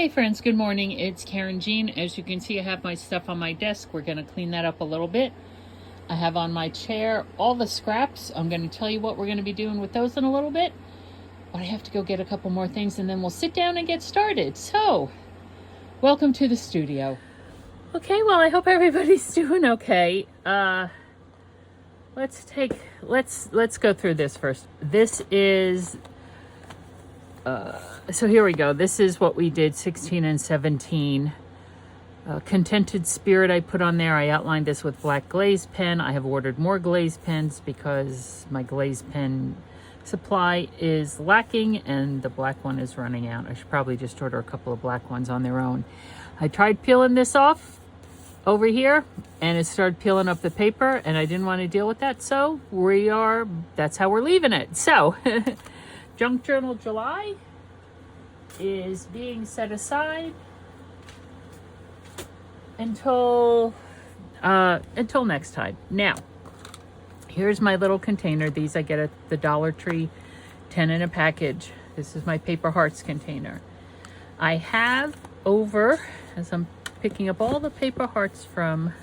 Hey friends, good morning. It's Karynjean. As you can see, I have my stuff on my desk. We're going to clean that up a little bit. I have on my chair all the scraps. I'm going to tell you what we're going to be doing with those in a little bit. But I have to go get a couple more things and then we'll sit down and get started. So, welcome to the studio. Okay, well, I hope everybody's doing okay. Let's go through this first. This is so here we go. This is what we did 16 and 17. Contented Spirit I put on there. I outlined this with black glaze pen. I have ordered more glaze pens because my glaze pen supply is lacking and the black one is running out. I should probably just order a couple of black ones on their own. I tried peeling this off over here and it started peeling up the paper and I didn't want to deal with that. So that's how we're leaving it. So Junk Journal July is being set aside until next time. Now, here's my little container. These I get at the Dollar Tree, 10 in a package. This is my paper hearts container. I have over, as I'm picking up all the paper hearts from,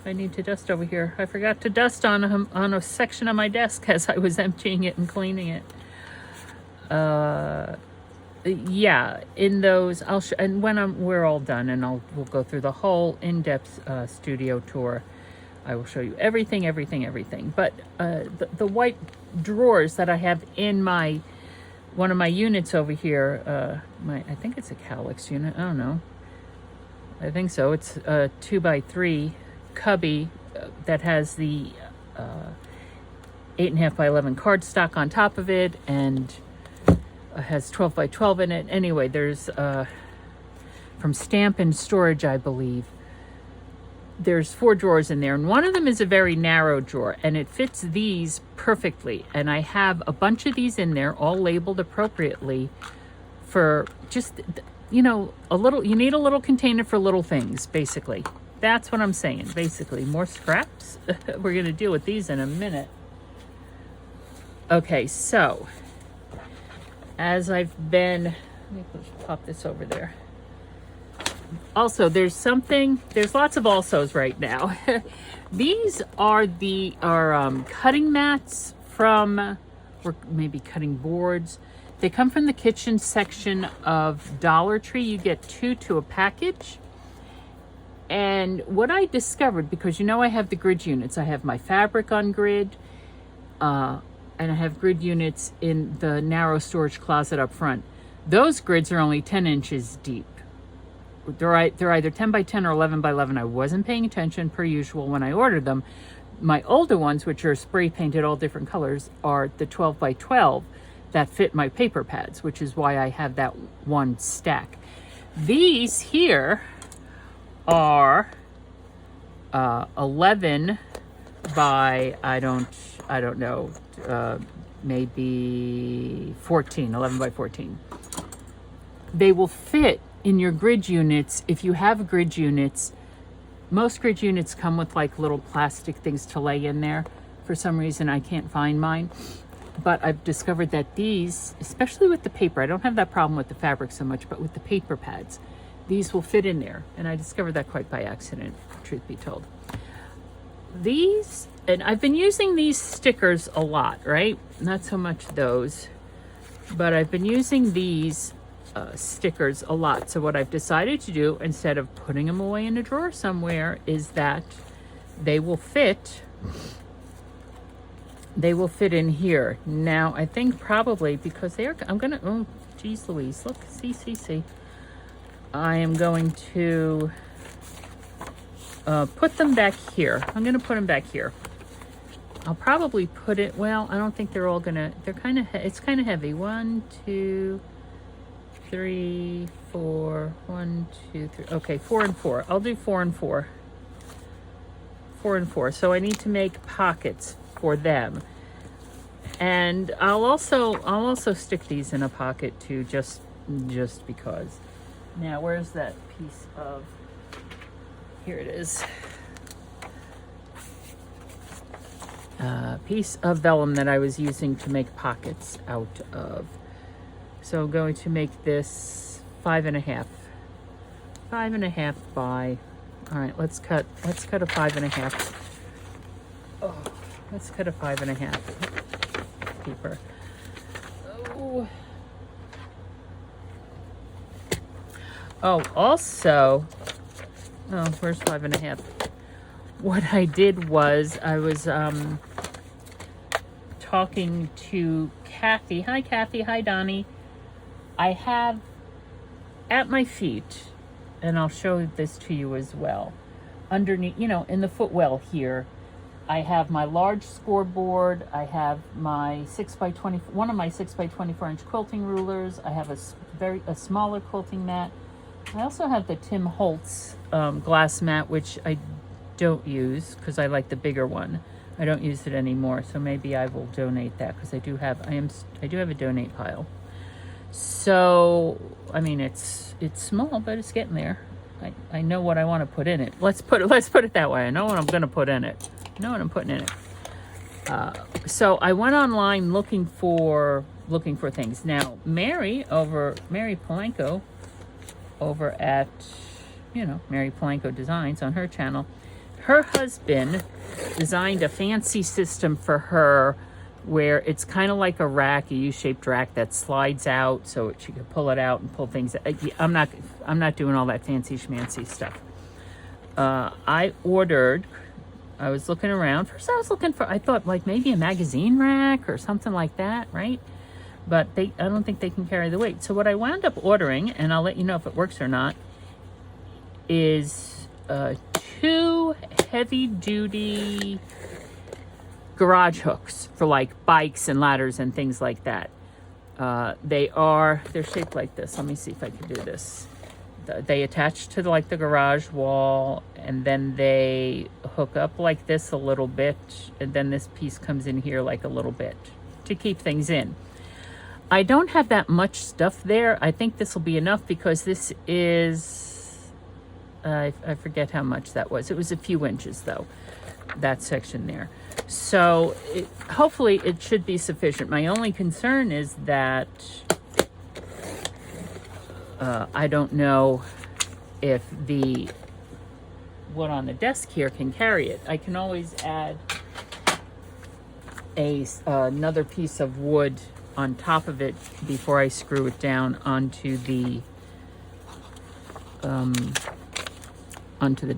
I need to dust over here. I forgot to dust on a section of my desk as I was emptying it and cleaning it. Yeah, in those, and when we're all done and we'll go through the whole in-depth studio tour. I will show you everything. But the white drawers that I have in one of my units over here, I think it's a Calyx unit. I don't know. I think so. It's a 2x3 cubby that has the 8.5 by 11 cardstock on top of it, and has 12 by 12 in it. Anyway, there's from Stamp and Storage, I believe. There's 4 drawers in there, and one of them is a very narrow drawer, and it fits these perfectly. And I have a bunch of these in there, all labeled appropriately for just, you need a little container for little things, basically. That's what I'm saying, basically. More scraps? We're going to deal with these in a minute. Okay, so as I've been, let me pop this over there. Also, there's lots of alsos right now. These are cutting mats or maybe cutting boards. They come from the kitchen section of Dollar Tree. You get 2 to a package. And what I discovered, because I have the grid units. I have my fabric on grid, and I have grid units in the narrow storage closet up front. Those grids are only 10 inches deep. They're either 10 by 10 or 11 by 11. I wasn't paying attention per usual when I ordered them. My older ones, which are spray painted all different colors, are the 12 by 12 that fit my paper pads, which is why I have that one stack. These here are 11 by, I don't know, maybe 14, 11 by 14. They will fit in your grid units. If you have grid units, most grid units come with like little plastic things to lay in there. For some reason, I can't find mine. But I've discovered that these, especially with the paper, I don't have that problem with the fabric so much, but with the paper pads, these will fit in there. And I discovered that quite by accident, truth be told. These, and I've been using these stickers a lot, right? Not so much those, but I've been using these stickers a lot. So what I've decided to do, instead of putting them away in a drawer somewhere, is that they will fit in here. Now, I think probably because oh, geez Louise, look, see. I am going to put them back here. I'm going to put them back here. I'll probably put it, well, I don't think they're all gonna, it's kind of heavy. 1, 2, 3, 4, 1, 2, 3. Okay, 4 and 4. I'll do 4 and 4. 4 and 4. So I need to make pockets for them. And I'll also stick these in a pocket too, just because. Now, where's that piece of, here it is. Piece of vellum that I was using to make pockets out of. So I'm going to make this 5.5. 5.5 by, all right, let's cut a 5.5. Oh, let's cut a 5.5 paper. Oh, also, oh, where's 5.5? What I did was I was talking to Kathy. Hi, Kathy. Hi, Donnie. I have at my feet, and I'll show this to you as well, underneath, you know, in the footwell here, I have my large scoreboard. I have my 6x20, one of my 6x24 inch quilting rulers. I have a smaller quilting mat. I also have the Tim Holtz glass mat, which I don't use because I like the bigger one. I don't use it anymore, so maybe I will donate that because I do have a donate pile. So I mean, it's small, but it's getting there. I know what I want to put in it. Let's put it that way. I know what I'm going to put in it. I know what I'm putting in it. So I went online looking for things. Now Mary Polanco over at, you know, Mary Polanco Designs on her channel, her husband designed a fancy system for her where it's kind of like a rack, a U-shaped rack that slides out so she can pull it out and pull things. I'm not doing all that fancy schmancy stuff. I was looking around. First I thought like maybe a magazine rack or something like that, right? But I don't think they can carry the weight. So what I wound up ordering, and I'll let you know if it works or not, is 2 heavy-duty garage hooks for like bikes and ladders and things like that. They're shaped like this. Let me see if I can do this. They attach to like the garage wall, and then they hook up like this a little bit, and then this piece comes in here like a little bit to keep things in. I don't have that much stuff there. I think this will be enough because this is, I forget how much that was. It was a few inches though, that section there. So hopefully it should be sufficient. My only concern is that I don't know if the wood on the desk here can carry it. I can always add another piece of wood on top of it before I screw it down onto the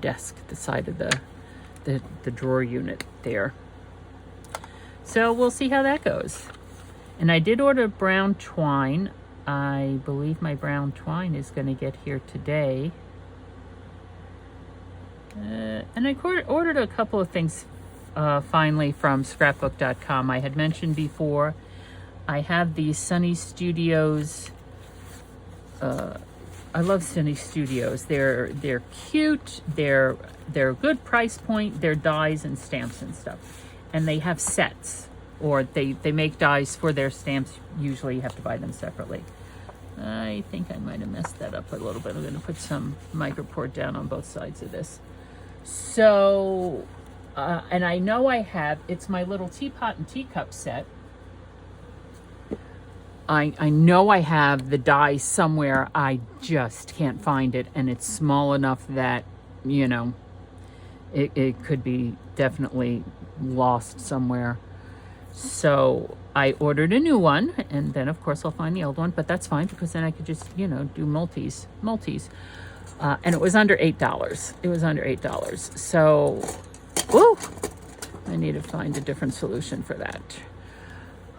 desk, the side of the drawer unit there. So we'll see how that goes. And I did order brown twine. I believe my brown twine is going to get here today. And I ordered a couple of things finally from scrapbook.com. I had mentioned before, I have these Sunny Studios. I love Sunny Studios. They're cute. They're a good price point. They're dies and stamps and stuff. And they have sets, or they make dies for their stamps. Usually you have to buy them separately. I think I might have messed that up a little bit. I'm going to put some microport down on both sides of this. So, and I know it's my little teapot and teacup set. I know I have the die somewhere. I just can't find it. And it's small enough that, you know, it could be definitely lost somewhere. So I ordered a new one, and then of course I'll find the old one, but that's fine because then I could just, you know, do multis. And it was under $8. It was under $8. So, woo! I need to find a different solution for that.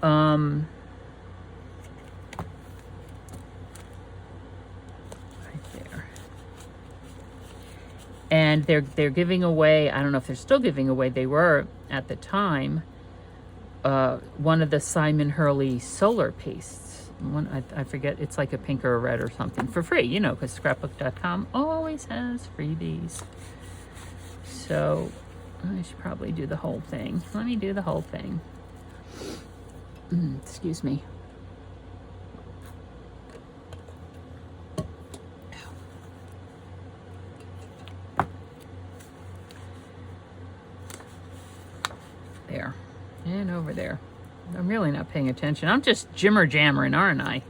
Right there. And they're giving away, I don't know if they're still giving away, they were at the time, one of the Simon Hurley solar pastes. I forget, it's like a pink or a red or something, for free, you know, because scrapbook.com always has freebies. So I should probably do the whole thing. Let me do the whole thing. Excuse me. There and over there. I'm really not paying attention. I'm just jimmer-jammering, aren't I?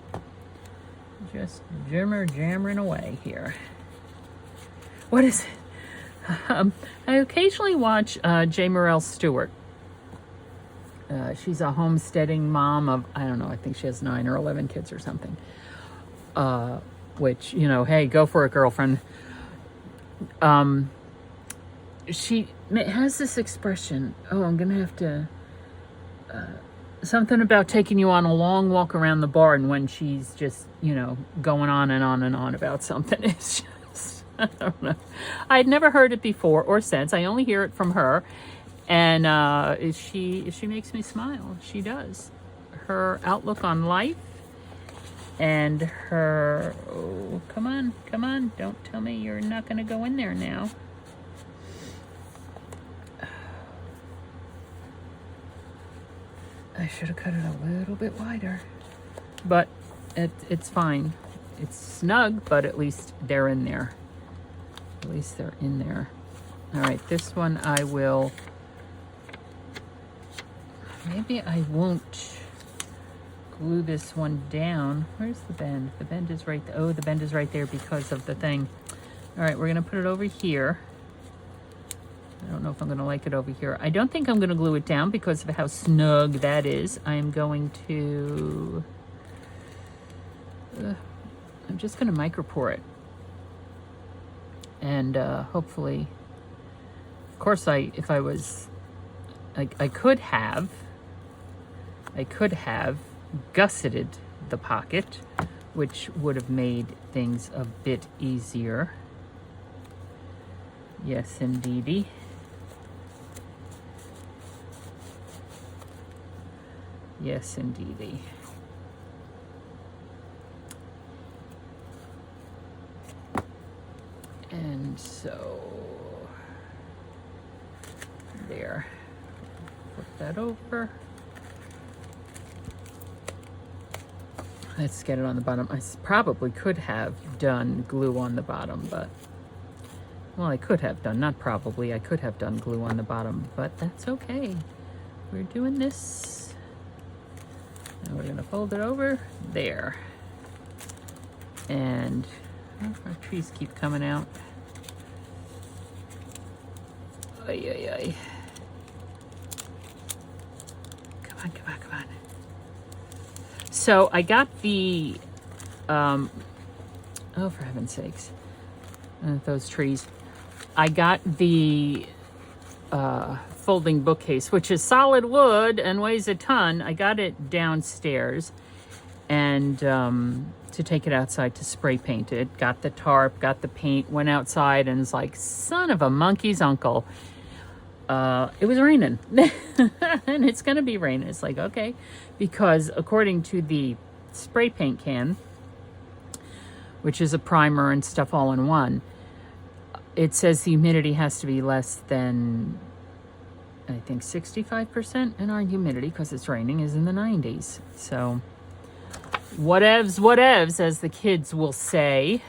just jammering away here. What is it? I occasionally watch J. Morrell Stewart. She's a homesteading mom of, I don't know, I think she has 9 or 11 kids or something. Which, you know, hey, go for it, girlfriend. She has this expression, oh, I'm going to have to, something about taking you on a long walk around the barn when she's just, you know, going on and on and on about something. It's just, I don't know. I'd never heard it before or since. I only hear it from her. And she makes me smile. She does. Her outlook on life and her, oh, come on. Don't tell me you're not going to go in there now. I should have cut it a little bit wider, but it's fine. It's snug, but at least they're in there. At least they're in there. All right, this one I will, maybe I won't glue this one down. Where's the bend? The bend is right there. Oh, the bend is right there because of the thing. All right, we're gonna put it over here. I don't know if I'm gonna like it over here. I don't think I'm gonna glue it down because of how snug that is. I'm going to, I'm just gonna micro pour it. And hopefully, of course, if I was, I could have gusseted the pocket, which would have made things a bit easier. Yes, indeedy. Yes, indeedy. And so, there. Flip that over. Let's get it on the bottom. I probably could have done glue on the bottom, but, well, I could have done, not probably, I could have done glue on the bottom, but that's okay. We're doing this. Now we're gonna fold it over there. And oh, our trees keep coming out. Ay, ay, ay. Come on. So I got the, oh, for heaven's sakes, those trees. I got the folding bookcase, which is solid wood and weighs a ton. I got it downstairs and to take it outside to spray paint it. Got the tarp, got the paint, went outside and was like, son of a monkey's uncle. It was raining and it's gonna be raining. It's like, okay, because according to the spray paint can, which is a primer and stuff all in one, it says the humidity has to be less than, I think 65%, and our humidity, because it's raining, is in the 90s. So whatevs, as the kids will say.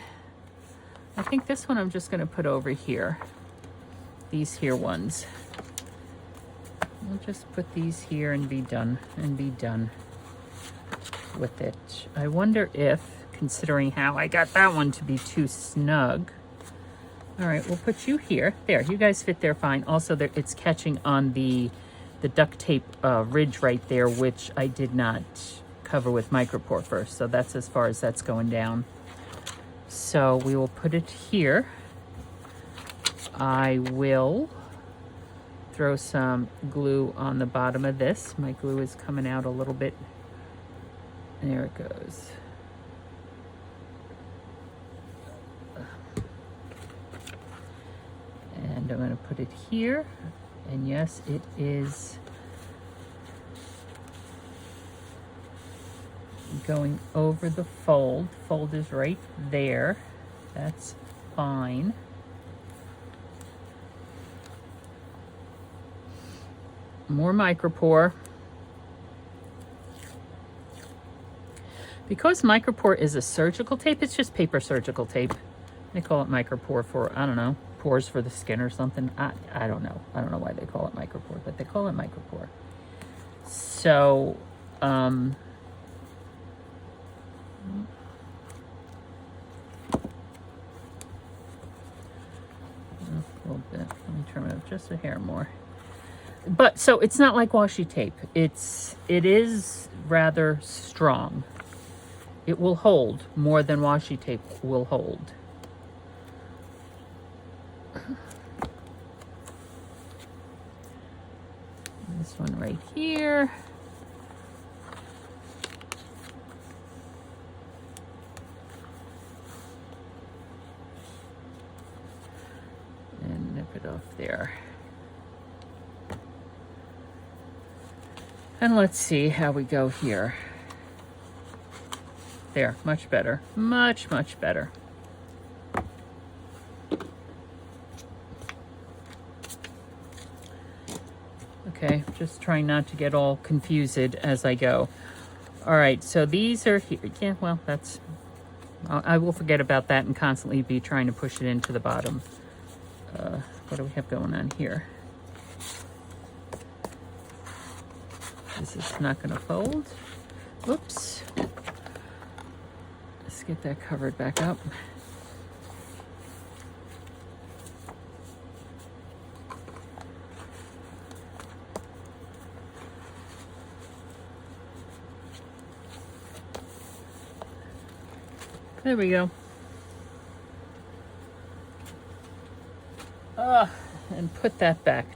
I think this one I'm just gonna put over here. These here ones. We'll just put these here and be done with it. I wonder if, considering how I got that one to be too snug. All right, we'll put you here. There, you guys fit there fine. Also, there, it's catching on the duct tape ridge right there, which I did not cover with micropore first. So that's as far as that's going down. So we will put it here. I will throw some glue on the bottom of this. My glue is coming out a little bit. There it goes. And I'm going to put it here. And yes, it is going over the fold. Fold is right there. That's fine. More micropore. Because micropore is a surgical tape, it's just paper surgical tape. They call it micropore for, I don't know, pores for the skin or something. I don't know. I don't know why they call it micropore, but they call it micropore. So, trim it up just a hair more. But so it's not like washi tape. It is rather strong. It will hold more than washi tape will hold. This one right here. And nip it off there. And let's see how we go here. There, much better. Much, much better. Okay, just trying not to get all confused as I go. All right, so these are here. Yeah, well, that's... I will forget about that and constantly be trying to push it into the bottom. What do we have going on here? This is not going to fold. Whoops. Let's get that covered back up. There we go. And put that back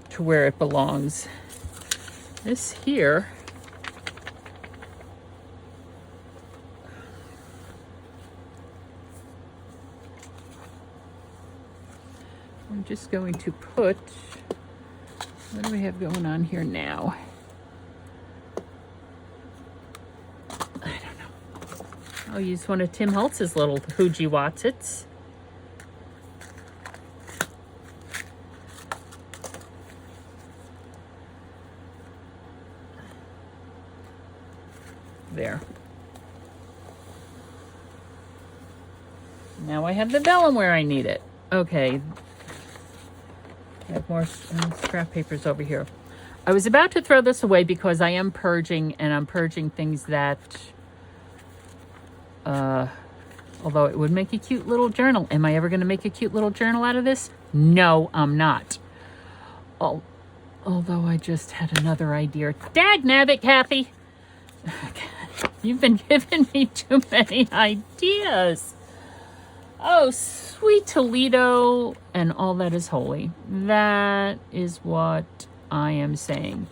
to where it belongs. This here I'm just going to put, what do we have going on here now? I don't know. I'll use one of Tim Holtz's little Hoogie Watsits. There. Now I have the vellum where I need it. Okay. I have more scrap papers over here. I was about to throw this away because I am purging, and I'm purging things that, although it would make a cute little journal. Am I ever going to make a cute little journal out of this? No, I'm not. Although I just had another idea. Dagnabbit, Kathy! You've been giving me too many ideas. Oh, sweet Toledo and all that is holy. That is what I am saying.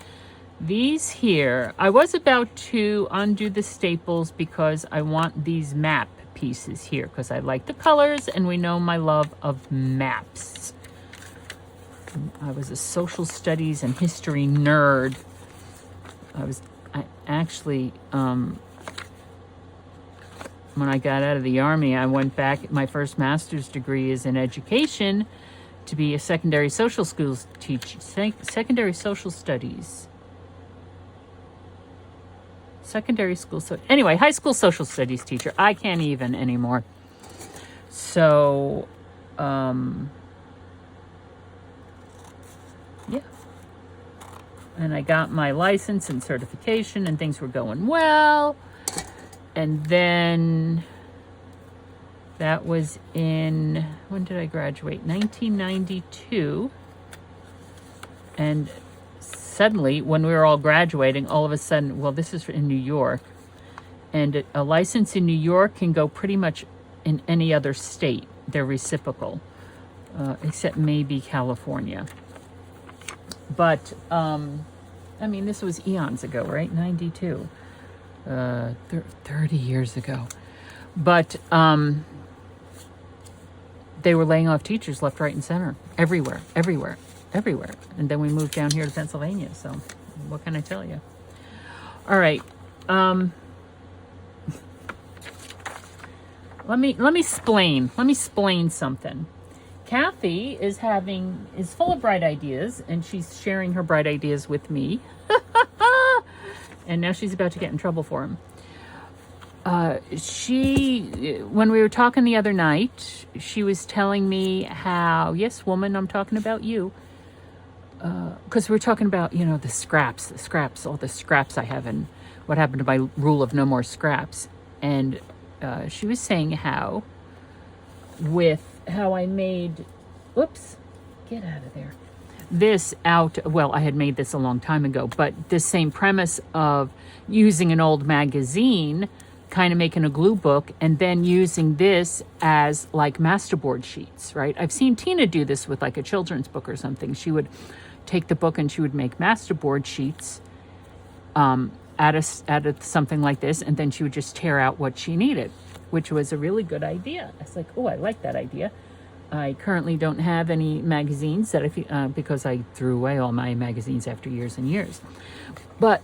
These here, I was about to undo the staples because I want these map pieces here because I like the colors and we know my love of maps. I was a social studies and history nerd. I actually, when I got out of the Army, I went back. My first master's degree is in education to be a secondary social schools teacher, secondary social studies. Secondary school, so anyway, high school social studies teacher. I can't even anymore. So, yeah. And I got my license and certification and things were going well. And then that was in, when did I graduate? 1992. And suddenly, when we were all graduating, all of a sudden, well, this is in New York. And a license in New York can go pretty much in any other state. They're reciprocal, except maybe California. But, I mean, this was eons ago, right? 92. 30 years ago. But they were laying off teachers left, right, and center. Everywhere. And then we moved down here to Pennsylvania. So what can I tell you? All right. Let me explain something. Kathy is full of bright ideas, and she's sharing her bright ideas with me. And now she's about to get in trouble for him. When we were talking the other night, she was telling me how, yes, woman, I'm talking about you. Because we were talking about, the scraps, all the scraps I have and what happened to my rule of no more scraps. And she was saying how I made, get out of there. This out, well, I had made this a long time ago, but the same premise of using an old magazine, kind of making a glue book, and then using this as like masterboard sheets, right? I've seen Tina do this with like a children's book or something. She would take the book and she would make masterboard sheets out of something like this, and then she would just tear out what she needed, which was a really good idea. I was like, oh, I like that idea. I currently don't have any magazines that because I threw away all my magazines after years and years. But,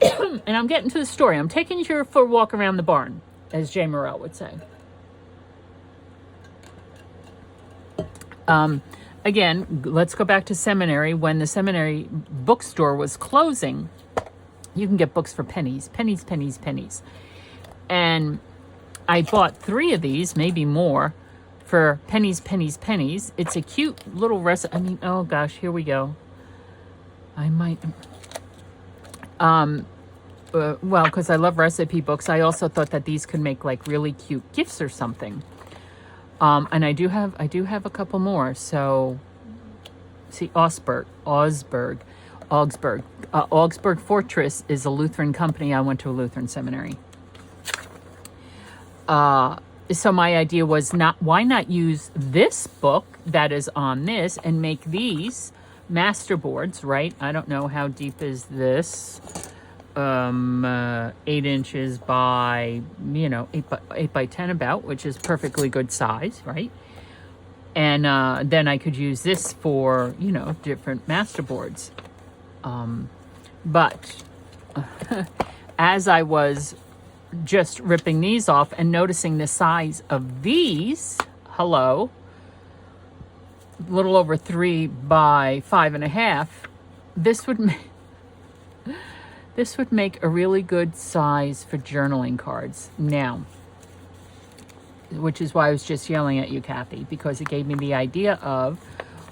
and I'm getting to the story. I'm taking you for a walk around the barn, as Jay Morrell would say. Again, let's go back to seminary. When the seminary bookstore was closing, you can get books for pennies, pennies, pennies, pennies. And I bought 3 of these, maybe more, for pennies, pennies, pennies. It's a cute little recipe. I mean, oh gosh, here we go. I might, well, because I love recipe books, I also thought that these could make like really cute gifts or something. And I do have a couple more. So, see, Augsburg Fortress is a Lutheran company. I went to a Lutheran seminary. So my idea was why not use this book that is on this and make these masterboards, right? I don't know how deep is this. 8 inches by, 8 by 10 about, which is perfectly good size, right? And then I could use this for, different masterboards. But as I was just ripping these off and noticing the size of these, a little over 3 by 5.5, this would make a really good size for journaling cards now, which is why I was just yelling at you, Kathy, because it gave me the idea of,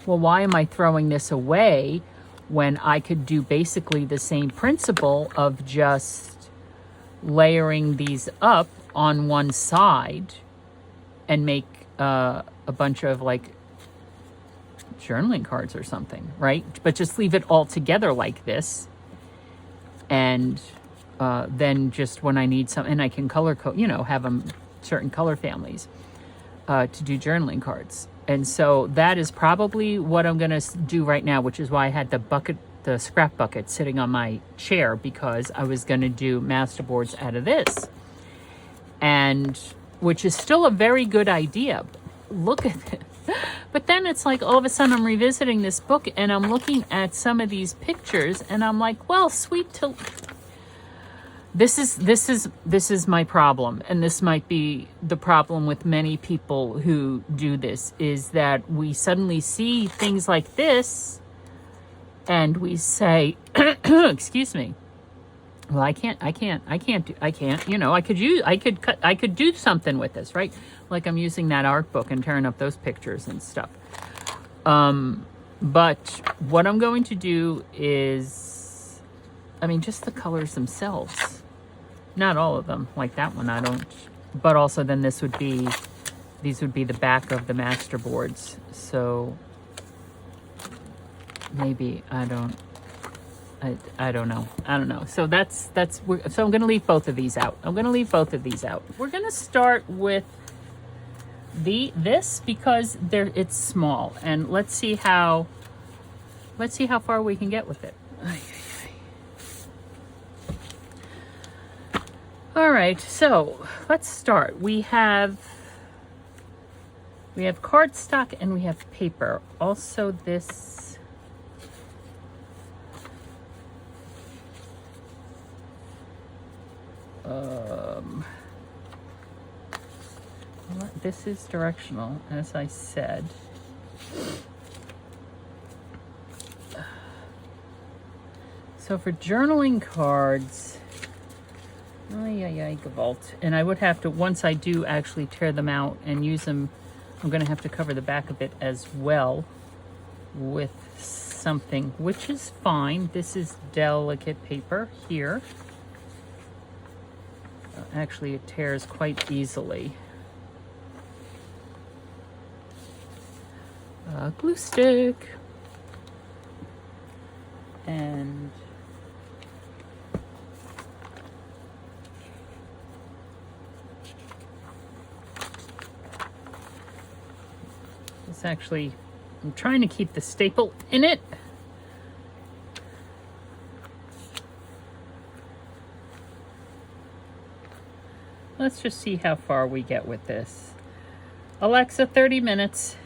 well, why am I throwing this away when I could do basically the same principle of just layering these up on one side and make a bunch of like journaling cards or something, right? But just leave it all together like this. And then just when I need some, and I can color code, have them certain color families to do journaling cards. And so that is probably what I'm going to do right now, which is why I had the scrap bucket sitting on my chair, because I was going to do masterboards out of this, and which is still a very good idea. Look at it. But then it's like all of a sudden I'm revisiting this book and I'm looking at some of these pictures and I'm like, well, this is my problem, and this might be the problem with many people who do this, is that we suddenly see things like this and we say, excuse me, well, I could do something with this, right? Like I'm using that art book and tearing up those pictures and stuff. But what I'm going to do is, just the colors themselves. Not all of them, like that one, I don't. But also then these would be the back of the masterboards. So maybe, I don't know. So so I'm going to leave both of these out. We're going to start with this because it's small, and let's see how far we can get with it. All right, so let's start. We have cardstock and we have paper. Also this this is directional, as I said. So for journaling cards, Gewalt. And I would have to, once I do actually tear them out and use them, I'm going to have to cover the back of it as well with something, which is fine. This is delicate paper here. Actually, it tears quite easily. glue stick. And it's actually, I'm trying to keep the staple in it. Let's just see how far we get with this. Alexa, 30 minutes.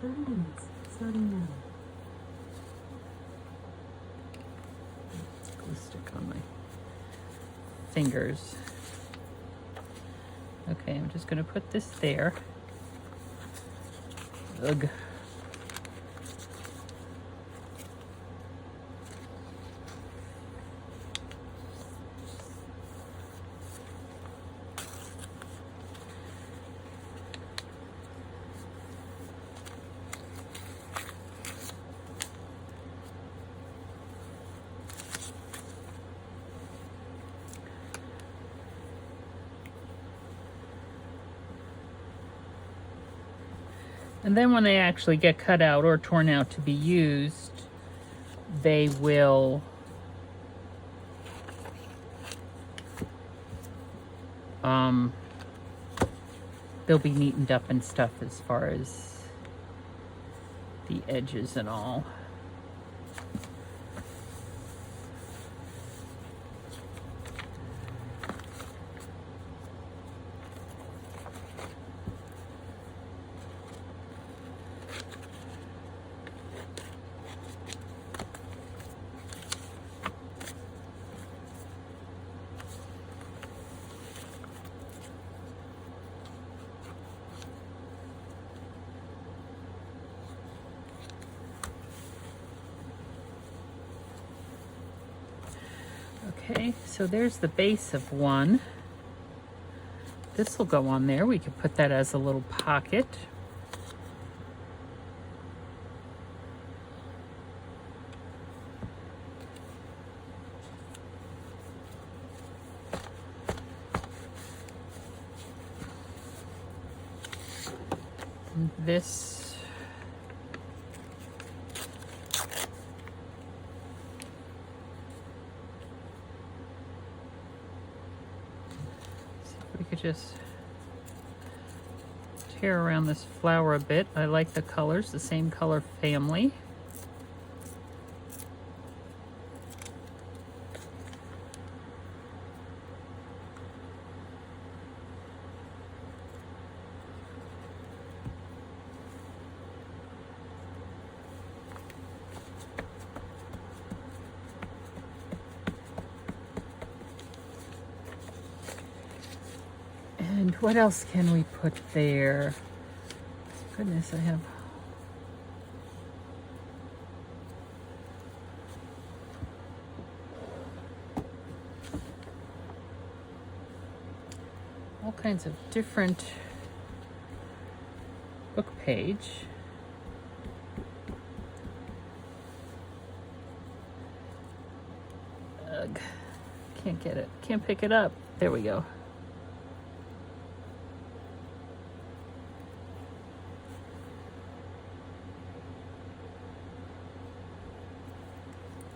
30 minutes, starting now. Glue stick on my fingers. Okay, I'm just going to put this there. Ugh. And then when they actually get cut out or torn out to be used, they will they'll be neatened up and stuff as far as the edges and all. Okay, so there's the base of one. This will go on there. We could put that as a little pocket. And this we could just tear around this flower a bit. I like the colors, the same color family. And what else can we put there? Goodness, I have all kinds of different book page. Ugh, can't get it, can't pick it up. There we go.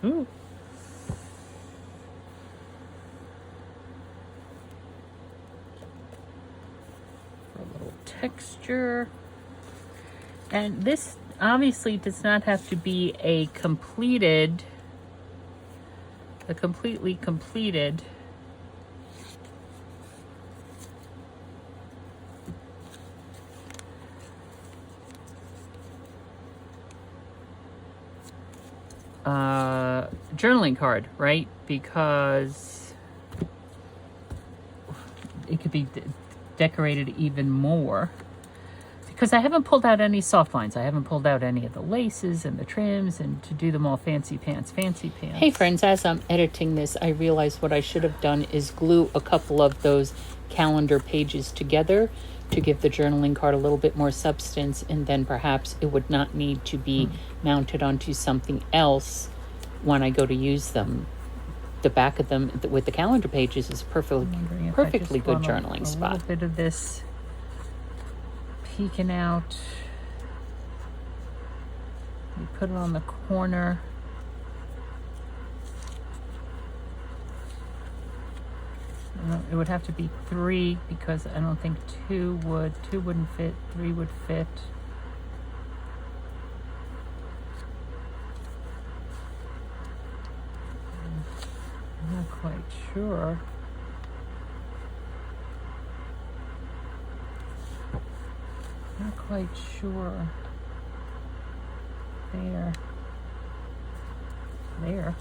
Ooh. For a little texture. And this obviously does not have to be a completely completed journaling card, right? Because it could be decorated even more. Because I haven't pulled out any soft lines. I haven't pulled out any of the laces and the trims and to do them all fancy pants. Hey friends, as I'm editing this, I realized what I should have done is glue a couple of those calendar pages together to give the journaling card a little bit more substance, and then perhaps it would not need to be mounted onto something else when I go to use them. The back of them with the calendar pages is perfectly good journaling spot. A little bit of this peeking out. You put it on the corner. It would have to be 3 because I don't think 2 wouldn't fit, 3 would fit. I'm not quite sure. Not quite sure. There. There.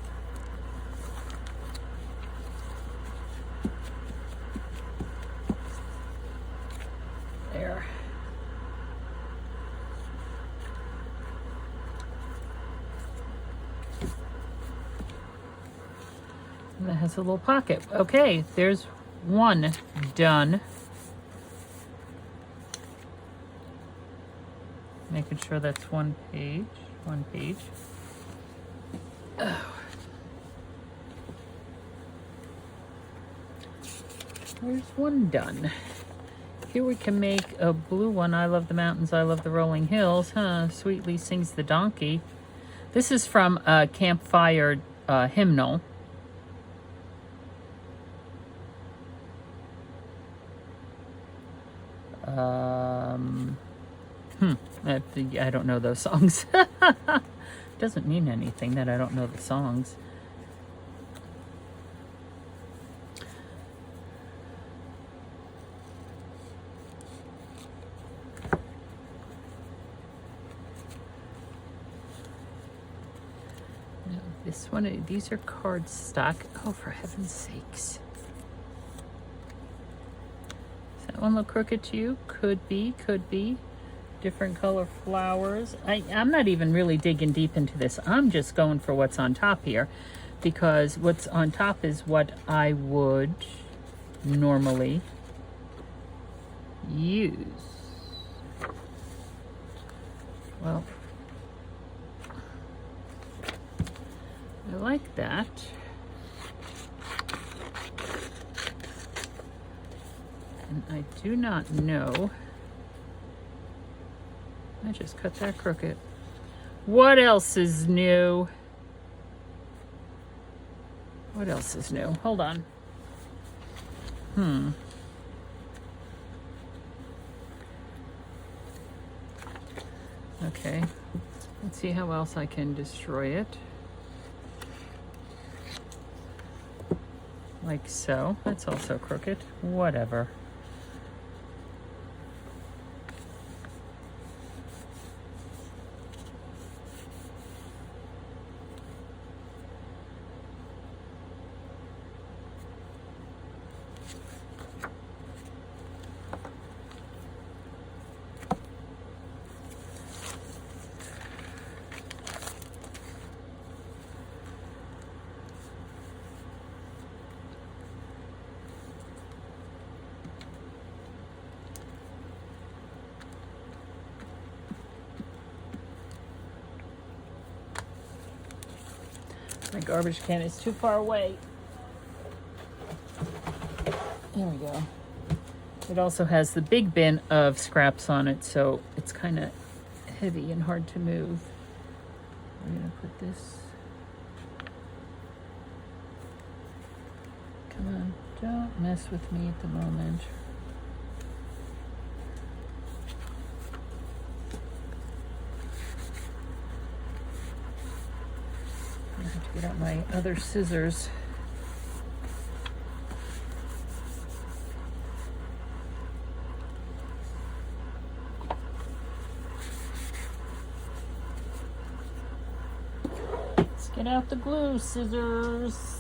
And that has a little pocket. Okay, there's one done. Making sure that's one page. Oh. There's one done. Here we can make a blue one. I love the mountains, I love the rolling hills. Sweetly sings the donkey. This is from a campfire hymnal. I don't know those songs. Doesn't mean anything that I don't know the songs. No, this one, these are cardstock. Oh, for heaven's sakes. Does that one look crooked to you? Could be. Different color flowers. I'm not even really digging deep into this. I'm just going for what's on top here, because what's on top is what I would normally use. Well, I like that. And I do not know. I just cut that crooked. What else is new? What else is new? Hold on. Okay. Let's see how else I can destroy it. Like so. That's also crooked. Whatever. My garbage can is too far away. There we go. It also has the big bin of scraps on it, so it's kind of heavy and hard to move. I'm gonna put this. Come on, don't mess with me at the moment. I have to get out my other scissors. Let's get out the glue scissors.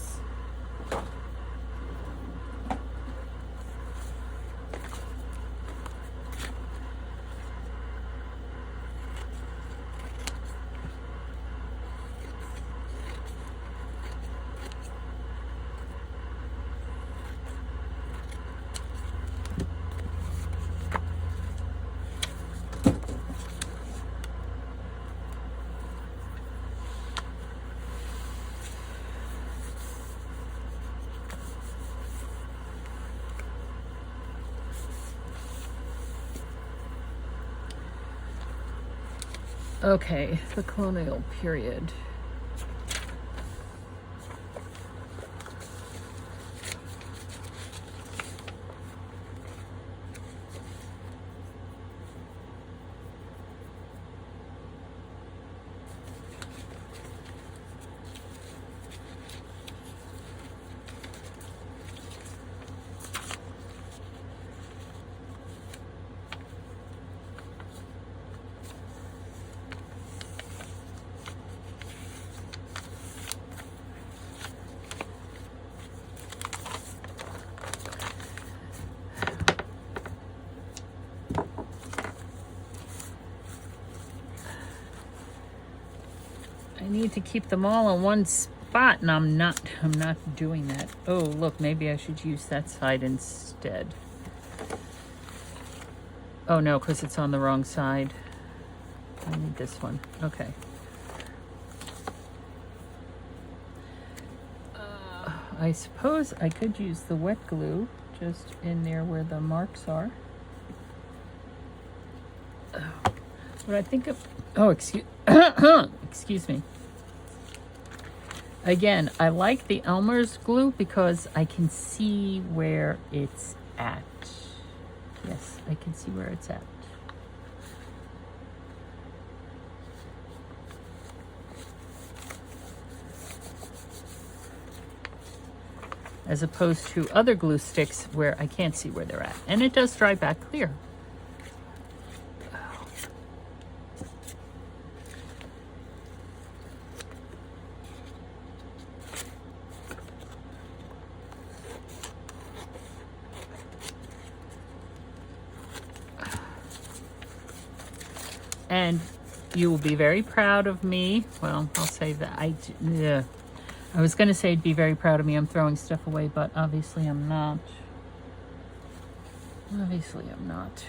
Okay, the colonial period. I need to keep them all in one spot, and I'm not doing that. Oh, look, maybe I should use that side instead. Oh no, because it's on the wrong side. I need this one. Okay. I suppose I could use the wet glue just in there where the marks are. But I think of, oh, excuse me. Again, I like the Elmer's glue because I can see where it's at. Yes, I can see where it's at. As opposed to other glue sticks where I can't see where they're at. And it does dry back clear. And you will be very proud of me. Well, I'll say that I was going to say be very proud of me. I'm throwing stuff away, but obviously I'm not. Obviously I'm not.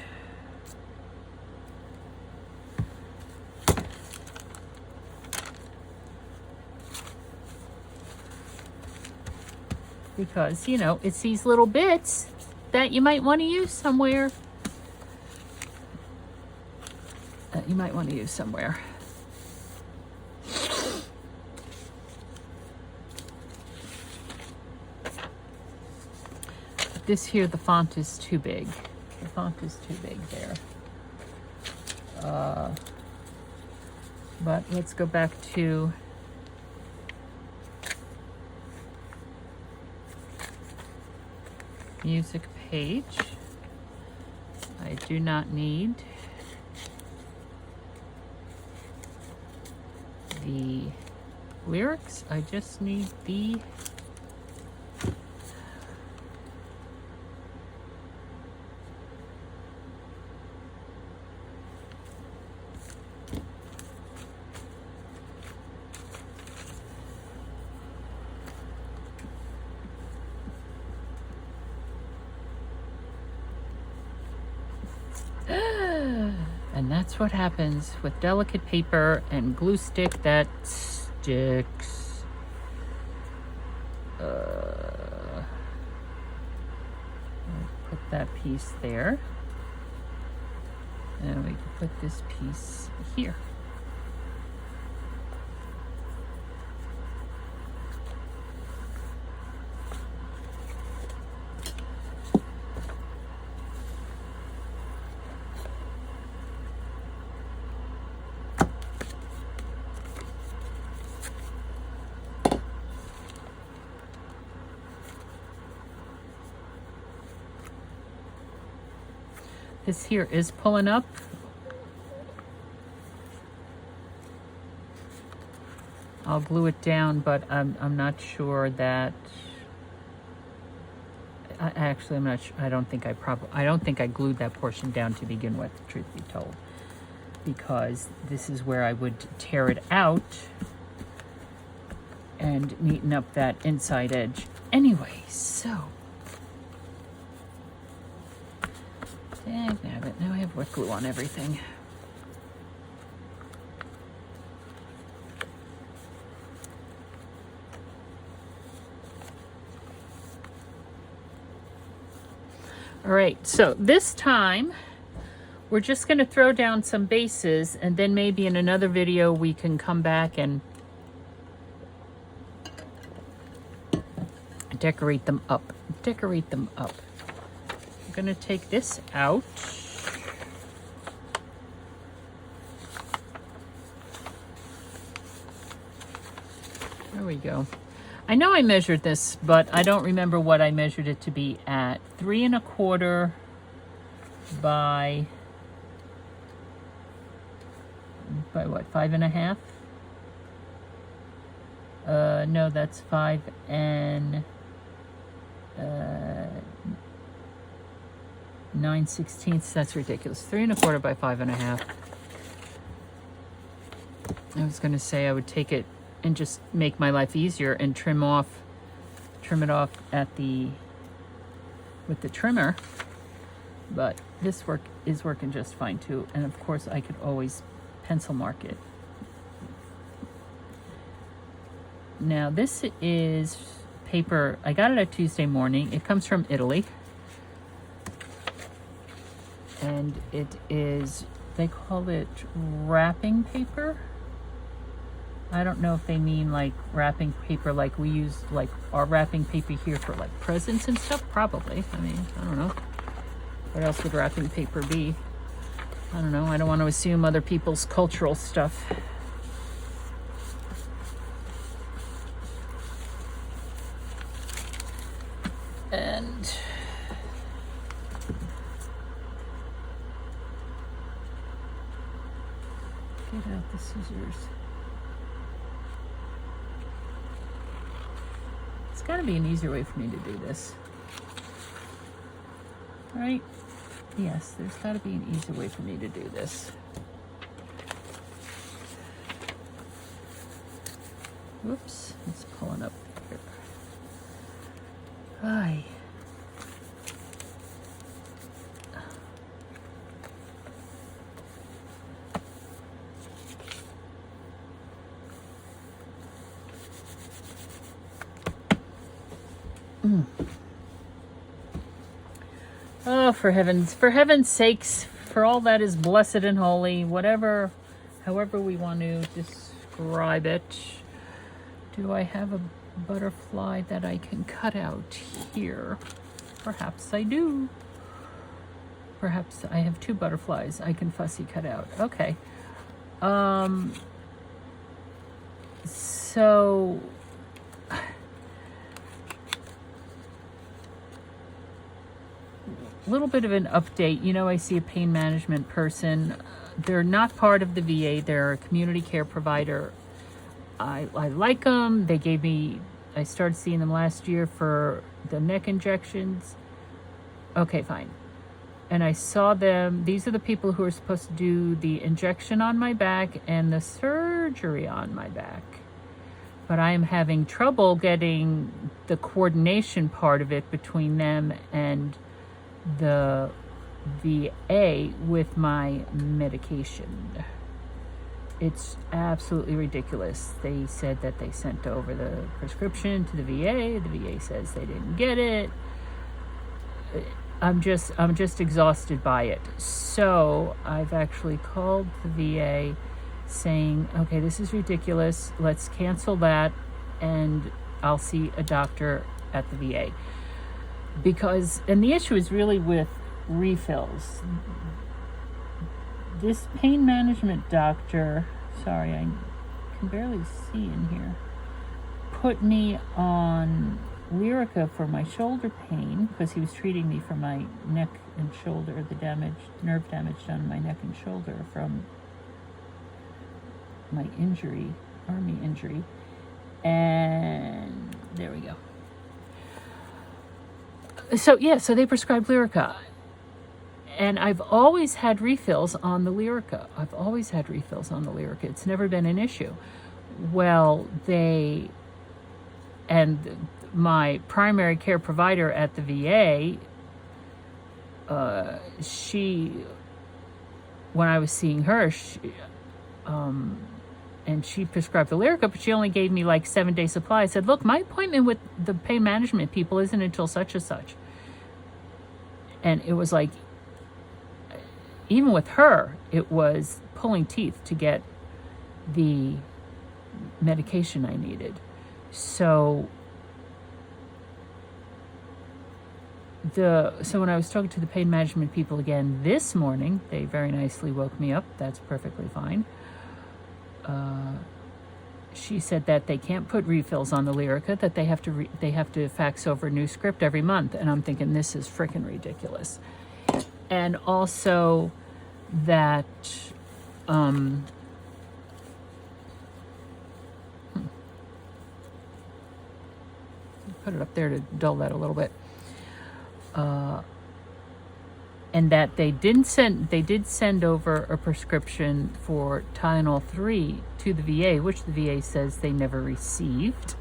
Because, you know, it's these little bits that you might want to use somewhere. This here, the font is too big. The font is too big there. But let's go back to music page. I do not need the lyrics. I just need the and that's what happens with delicate paper and glue stick that sticks. I'll put that piece there. And we can put this piece here. This here is pulling up. I'll glue it down, but I'm not sure that. Actually, I'm not sure. I don't think I glued that portion down to begin with, truth be told, because this is where I would tear it out and neaten up that inside edge. Anyway, so. Dagnabbit, now I have wet glue on everything. All right, so this time we're just going to throw down some bases, and then maybe in another video we can come back and decorate them up. Decorate them up. I'm going to take this out. There we go. I know I measured this, but I don't remember what I measured it to be at. 3 1/4 by what, 5 1/2? No, that's 5 9/16. That's ridiculous. 3 1/4 by 5 1/2. I was going to say I would take it and just make my life easier and trim it off at with the trimmer, but this is working just fine too. And of course I could always pencil mark it. Now this is paper, I got it at Tuesday morning. It comes from Italy, and it is, they call it wrapping paper. I don't know if they mean like wrapping paper like we use, like our wrapping paper here for like presents and stuff. Probably. I mean, I don't know. What else would wrapping paper be? I don't know. I don't want to assume other people's cultural stuff. And get out the scissors. There's got to be an easier way for me to do this, right? Yes, there's got to be an easier way for me to do this. Whoops, it's pulling up here. Aye. Oh, for heaven's sakes, for all that is blessed and holy, whatever, however we want to describe it. Do I have a butterfly that I can cut out here? Perhaps I do. Perhaps I have 2 butterflies I can fussy cut out. Okay. So little bit of an update. You know, I see a pain management person. They're not part of the VA. They're a community care provider. I like them. They gave me, I started seeing them last year for the neck injections. Okay, fine. And I saw them. These are the people who are supposed to do the injection on my back and the surgery on my back. But I am having trouble getting the coordination part of it between them and the VA with my medication. It's absolutely ridiculous. They said that they sent over the prescription to the VA. The VA says they didn't get it. I'm just exhausted by it. So I've actually called the VA saying, okay, this is ridiculous. Let's cancel that and I'll see a doctor at the VA. Because, and the issue is really with refills. This pain management doctor, sorry, I can barely see in here, put me on Lyrica for my shoulder pain because he was treating me for my neck and shoulder, the nerve damage done in my neck and shoulder from my injury, army injury. And there we go. So yeah, so they prescribed Lyrica. And I've always had refills on the Lyrica. It's never been an issue. Well, my primary care provider at the VA, when I was seeing her, and she prescribed the Lyrica, but she only gave me like 7-day supply. I said, look, my appointment with the pain management people isn't until such and such. And it was like, even with her, it was pulling teeth to get the medication I needed. So when I was talking to the pain management people again this morning, they very nicely woke me up. That's perfectly fine. She said that they can't put refills on the Lyrica, that they have to fax over a new script every month. And I'm thinking, this is freaking ridiculous. And also that put it up there to dull that a little bit. And that they did send over a prescription for Tylenol 3 to the VA, which the VA says they never received.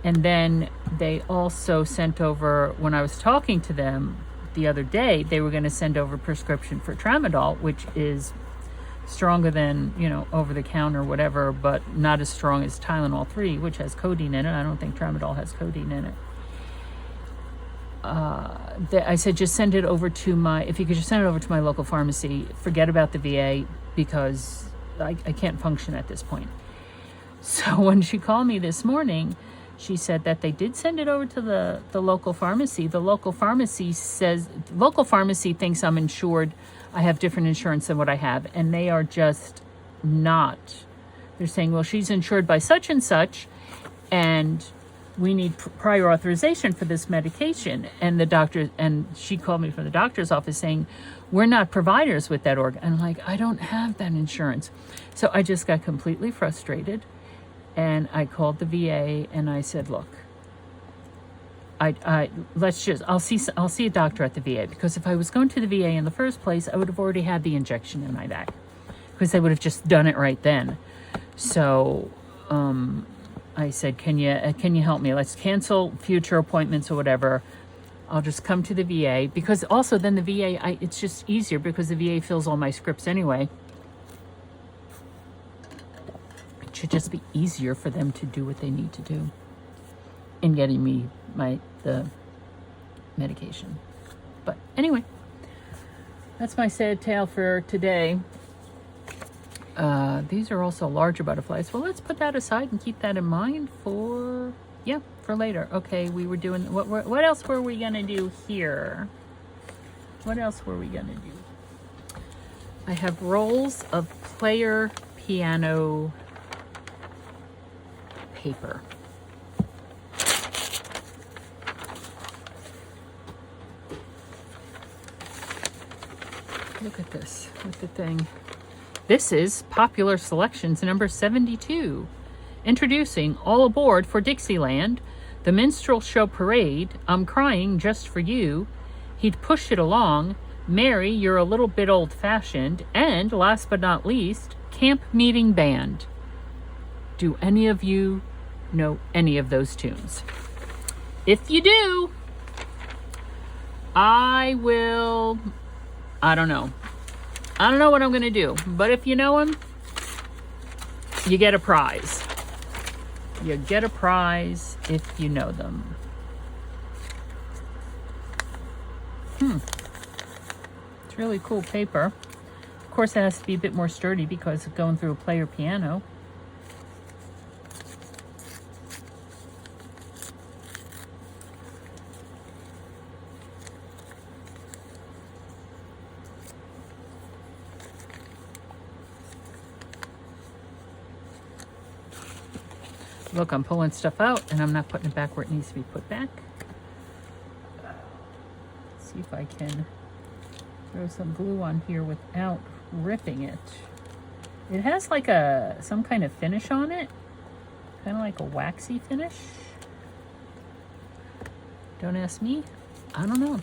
And then they also sent over, when I was talking to them the other day, they were going to send over a prescription for Tramadol, which is stronger than, over the counter or whatever, but not as strong as Tylenol 3, which has codeine in it. I don't think Tramadol has codeine in it. I said, just send it over to if you could just send it over to my local pharmacy, forget about the VA, because I can't function at this point. So when she called me this morning, she said that they did send it over to the local pharmacy. The local pharmacy thinks I'm insured. I have different insurance than what I have. And they are just not. They're saying, well, she's insured by such and such, and we need prior authorization for this medication. And the doctor, and she called me from the doctor's office saying, we're not providers with that organ. And I'm like, I don't have that insurance. So I just got completely frustrated. And I called the VA and I said, look, I'll see a doctor at the VA, because if I was going to the VA in the first place, I would have already had the injection in my back, because they would have just done it right then. So, I said, can you help me? Let's cancel future appointments or whatever. I'll just come to the VA, because also then the VA, it's just easier because the VA fills all my scripts anyway. It should just be easier for them to do what they need to do in getting me the medication. But anyway, that's my sad tale for today. These are also larger butterflies. Well, let's put that aside and keep that in mind for later. Okay, we were doing, what else were we gonna do here? What else were we gonna do? I have rolls of player piano paper. Look at this with the thing. This is Popular Selections number 72. Introducing All Aboard for Dixieland, the Minstrel Show Parade, I'm Crying Just for You, He'd Push It Along, Mary, You're a Little Bit Old-Fashioned, and last but not least, Camp Meeting Band. Do any of you know any of those tunes? If you do, I don't know. I don't know what I'm going to do, but if you know them, you get a prize. You get a prize if you know them. It's really cool paper. Of course, it has to be a bit more sturdy because it's going through a player piano. Look, I'm pulling stuff out and I'm not putting it back where it needs to be put back. Let's see if I can throw some glue on here without ripping it. It has like some kind of finish on it. Kind of like a waxy finish. Don't ask me. I don't know.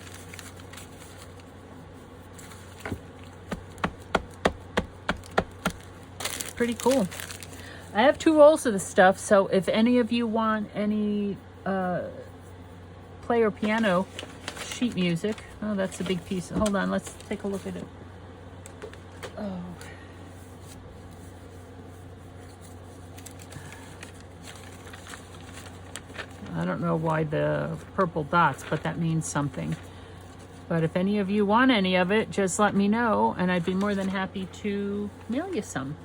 Pretty cool. I have 2 rolls of this stuff, so if any of you want any player piano sheet music. Oh, that's a big piece. Hold on, let's take a look at it. Oh. I don't know why the purple dots, but that means something. But if any of you want any of it, just let me know, and I'd be more than happy to mail you some.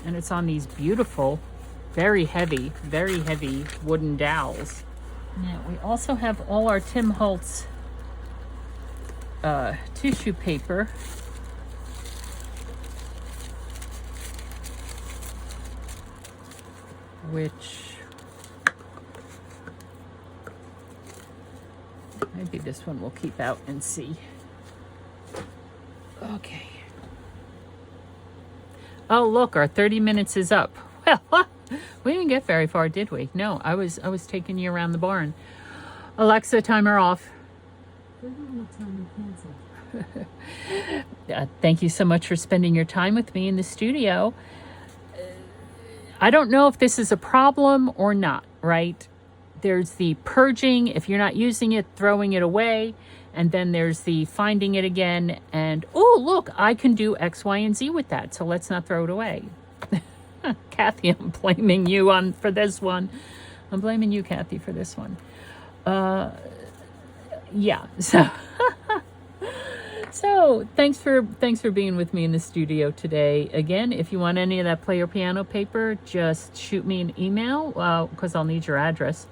And it's on these beautiful, very heavy wooden dowels. Now, we also have all our Tim Holtz tissue paper. Which maybe this one we'll keep out and see. Okay. Oh, look, our 30 minutes is up. Well, we didn't get very far, did we? No, I was taking you around the barn. Alexa, timer off. 30-minute timer canceled. Thank you so much for spending your time with me in the studio. I don't know if this is a problem or not, right? There's the purging, if you're not using it, throwing it away. And then there's the finding it again. And, oh, look, I can do X, Y, and Z with that. So let's not throw it away. Kathy, I'm blaming you for this one. I'm blaming you, Kathy, for this one. Yeah, so... So thanks for being with me in the studio today. Again, if you want any of that player piano paper, just shoot me an email because I'll need your address,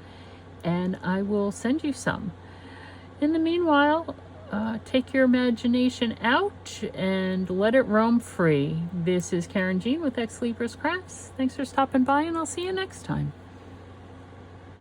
and I will send you some. In the meanwhile, take your imagination out and let it roam free. This is Karynjean with Ex Libris Crafts. Thanks for stopping by, and I'll see you next time.